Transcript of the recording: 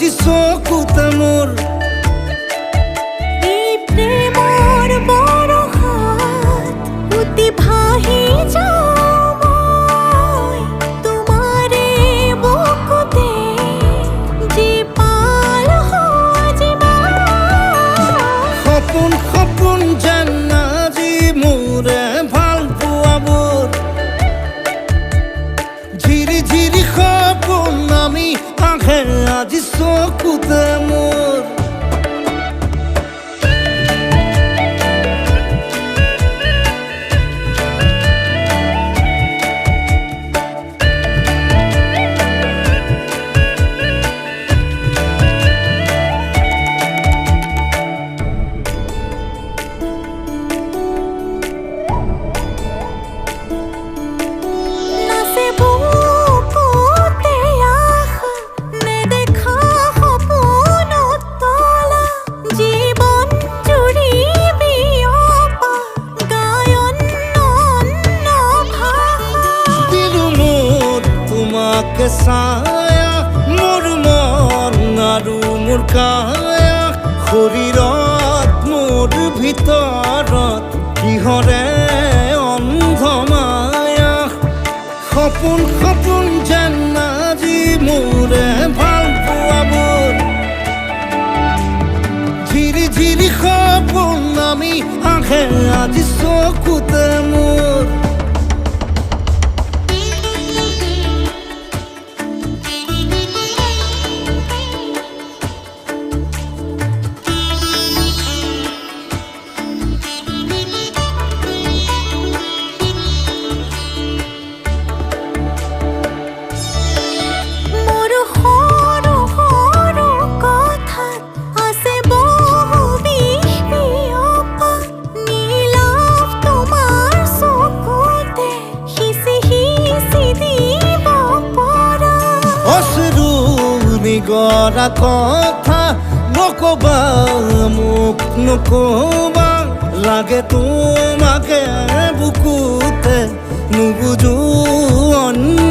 আজি চকুতে মোৰ এই প্ৰেমৰ বৰষাত উটি ভাহি যাওঁ মই তোমাৰে বুকুতে জীপাল সজিবা সপোন সপোন যেন আজি মোৰে ভাল পোৱাবোৰ ঝিৰি ঝিৰি সপোন আমি আহে আজি চকুতে মোৰ নাচে বুকুতে আশা নেদেখা সপোনত তলা জীৱন জুৰি বিয়পা গায়ন অন্য ভাষা দিলো মোৰ তোমাকে ছায়া মোৰ মন আৰু মোৰ কায়া শৰীৰত মোৰ ভিতৰত কিহৰে অন্ধ মায়া সপোন সপোন যেন আজি মোৰে ভাল পোৱাবোৰ ঝিৰি ঝিৰি সপোন আমি আহে আজি চকুতে মোৰ মোৰ সৰু সৰু কথাত আছে বহু বিষ বিয়পা নীলাভ তোমাৰ চকুতে সিঁচি সিঁচি দিব পৰা অশ্ৰু নিগৰা কথা নকবা মোক নকবা লাগে তোমাকে বুকুতে নুবুজো অন্য